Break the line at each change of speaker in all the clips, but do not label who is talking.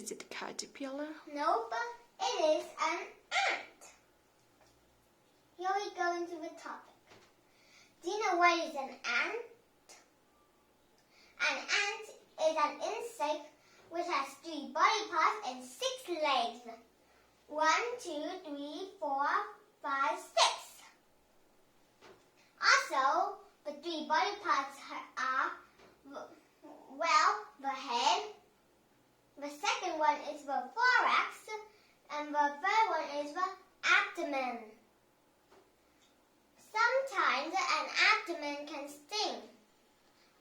Is it a caterpillar?
Nope, it is an ant. Here we go into the topic. Do you know what is an ant? An ant is an insect which has 3 body parts and 6 legs. 1, 2, 3, 4, 5, 6. Also, the 3 body parts are, the head, the second one is the thorax, and the third one is the abdomen. Sometimes an abdomen can sting.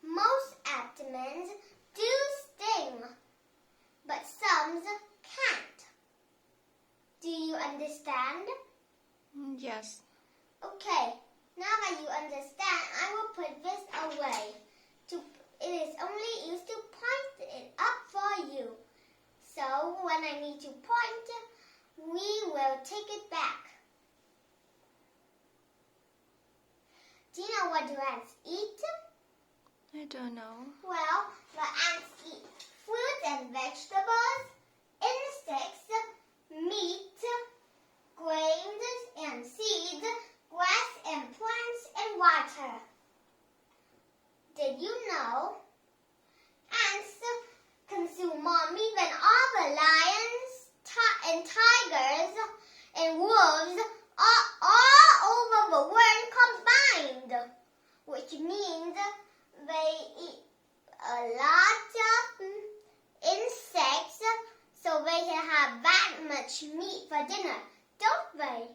Most abdomens do sting, but some can't. Do you understand?
Yes.
Okay, now that you understand, I will put this away. It is only used to point it up for you. So when I need to point, we will take it back. Do you know what do ants eat?
I don't know.
Well, the ants eat fruits and vegetables, insects, meat, grains and seeds, grass and plants and water. Did you know ants consume more meat than all the lions and tigers and wolves all over the world combined, which means they eat a lot of insects so they can have that much meat for dinner, don't they?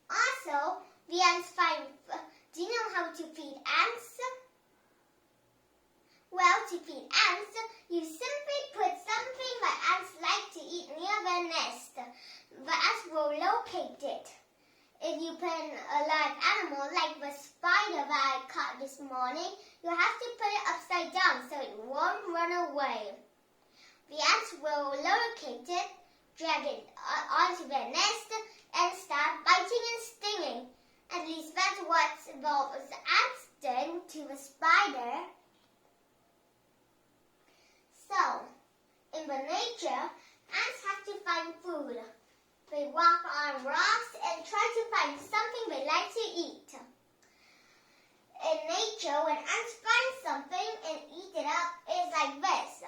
Also, the ants do you know how to feed ants? Well, to feed ants, you simply put something that ants like to eat near their nest. The ants will locate it. If you put a live animal like the spider that I caught this morning, you have to put it upside down so it won't run away. The ants will locate it, drag it onto their nest, and start biting and stinging. At least that's what those ants did to the spider. So, in the nature, ants have to find food. They walk on rocks and try to find something they like to eat. In nature, when ants find something and eat it up, it's like this.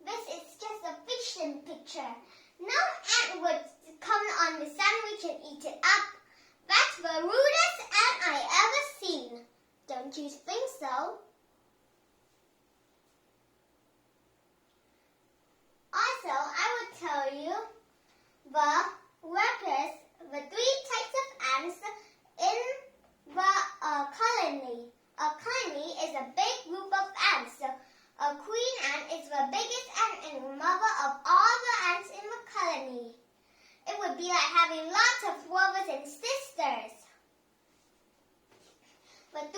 This is just a fiction picture. No ant would come on the sandwich and eat it up. That's the rudest ant I ever seen. Don't you think so? Also, I would tell you the workers, the 3 types of ants in the colony. A colony is a big group of ants. A queen ant is the biggest ant and mother of all the ants in the colony. It would be like having lots of brothers and sisters. The 3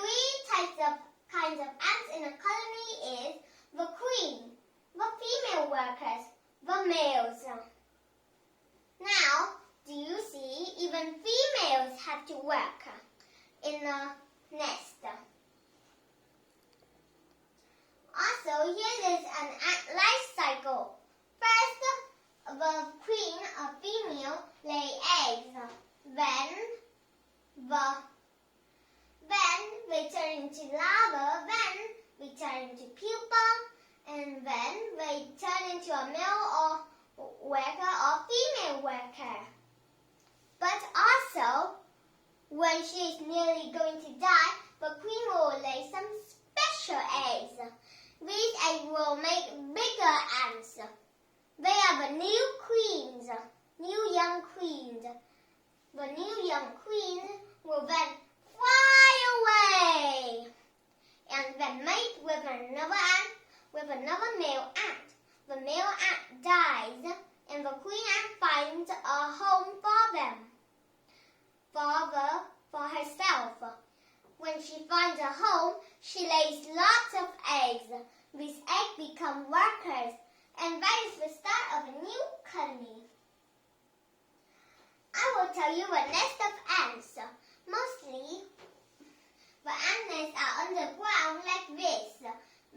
kinds of ants in a colony is the queen, the female workers, the males. Now, do you see, even females have to work in a nest. Also, here is an ant life cycle. First, the queen, a female, lay eggs. Then they turn into larvae. Then they turn into pupa, and then they turn into a male or worker or female worker. But also, when she is nearly going to die, the queen will lay some special eggs. These eggs will make bigger ants. They are the new queens, new young queens. The new young queens will then fly away and then mate with another ant, with another male ant. The male ant dies and the queen ant finds a home for them, for herself. When she finds a home, she lays lots of eggs. These eggs become workers, and that is the start of a new colony. I will tell you a nest of ants. Mostly, the ant nests are underground like this.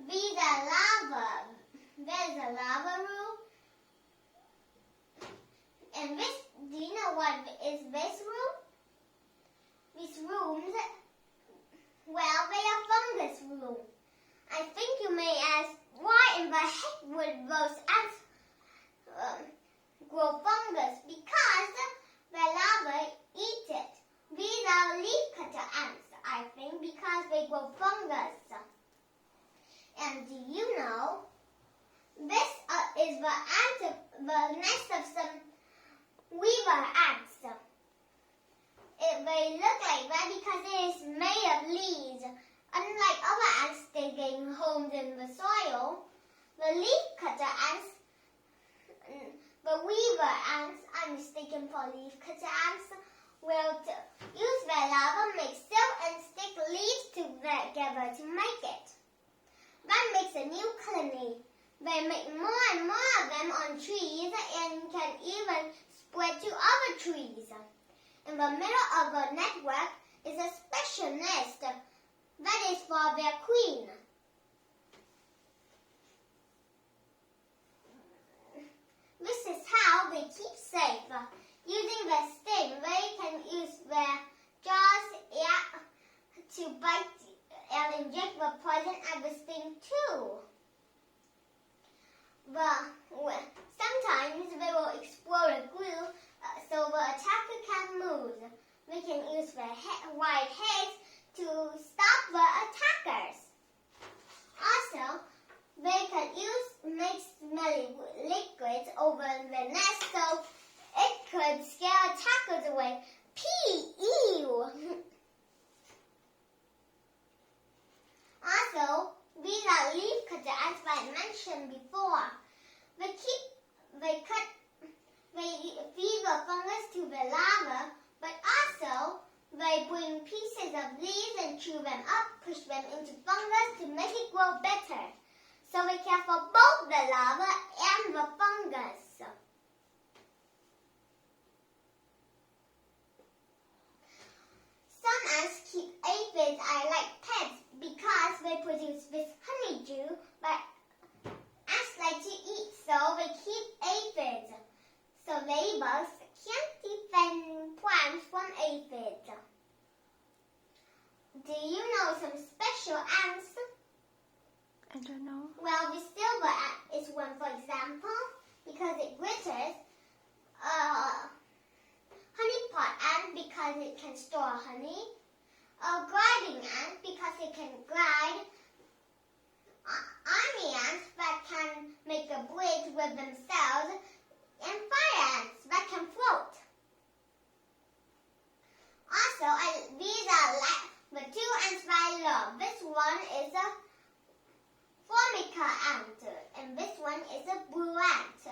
These are lava. There's a lava room. And this, do you know what is this room? These rooms, well, they are fungus room. I think you may ask, why in the heck would those ants grow fungus? Because the lava eats it. These are leafcutter ants, I think, because they grow fungus. And do you know, this is the nest of some weaver ants. They look like that because it is made of leaves. Unlike other ants digging homes in the soil, the leafcutter ants, the weaver ants, I'm mistaken for leafcutter ants, will use their larvae, make silk and stick leaves together to make it. That makes a new colony. They make more and more of them on trees and can even spread to other trees. In the middle of the network is a special nest that is for their queen. This is how they keep safe. Using their sting, they can use their jaws to bite and inject the poison at the sting too. Sometimes they will explode a glue so the attacker can't move. They can use their wide heads to stop the attackers. Also, they can make smelly liquids over the nest so it could scare attackers away. Ew! Also, these are leafcutter ants that I mentioned before. They feed the fungus to the larva, but also they bring pieces of leaves and chew them up, push them into fungus to make it grow better. So they care for both the larva and the fungus. Some ants keep aphids like pets because they produce this honeydew that ants like to eat, so they keep aphids. So ladybugs can't defend plants from aphids. Do you know some special ants?
I don't know.
Well, the silver ant is one, for example, because it glitters. Honeypot ant because it can store honey. A gliding ant because it can glide. Army ants that can make a bridge with themselves. And fire ants that can float. Also, these are the two ants that I love. This one is a Formica ant, and this one is a blue ant.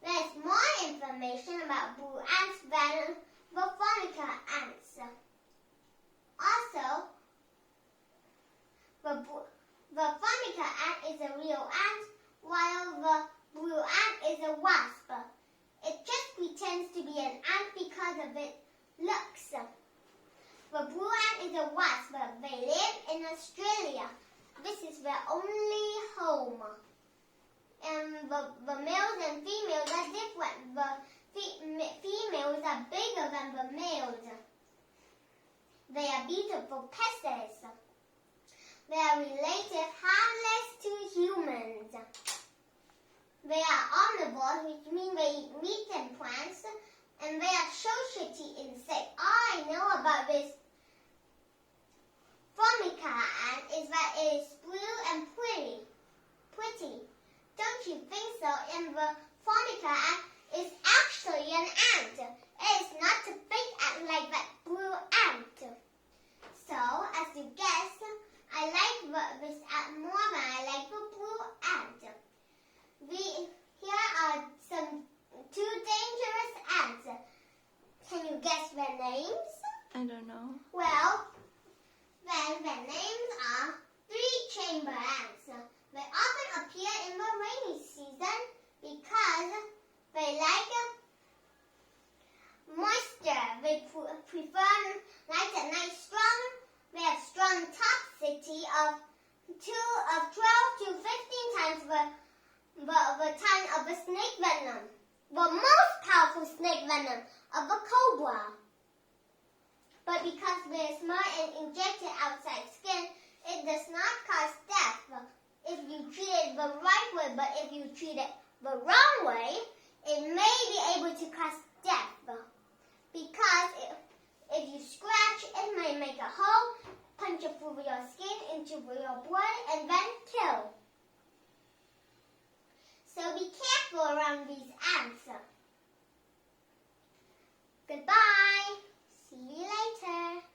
There's more information about blue ants than the Formica ants. Also, the Formica ant is a real ant, while the blue ant is a wasp. It just pretends to be an ant because of its looks. The blue ant is a wasp. They live in Australia. This is their only home. And the males and females are different. The females are bigger than the males. They are beautiful pests. They are related harmless to humans. They are omnivores, which means they eat meat and plants, and they are society insects. All I know about this Formica ant is that it is blue and pretty. Don't you think so? And the Formica ant is actually an ant. It is not a fake ant like that blue ant. So, as you guessed, I like this ant more than I like the blue ant. Here are some two dangerous ants. Can you guess their names?
I don't know.
Well, then their names are three-chamber ants. They often appear in the rainy season because they like moisture. They prefer light and night strong. They have strong toxicity of 12 to 15 times the time of a snake venom. The most powerful snake venom of a cobra. But because they're smart and injected outside skin, it does not cause death if you treat it the right way, but if you treat it the wrong way, it may be able to cause death. Because if you scratch, it may make a hole, punch through your skin into your blood, and then kill. So be careful around these ants. Goodbye. See you later.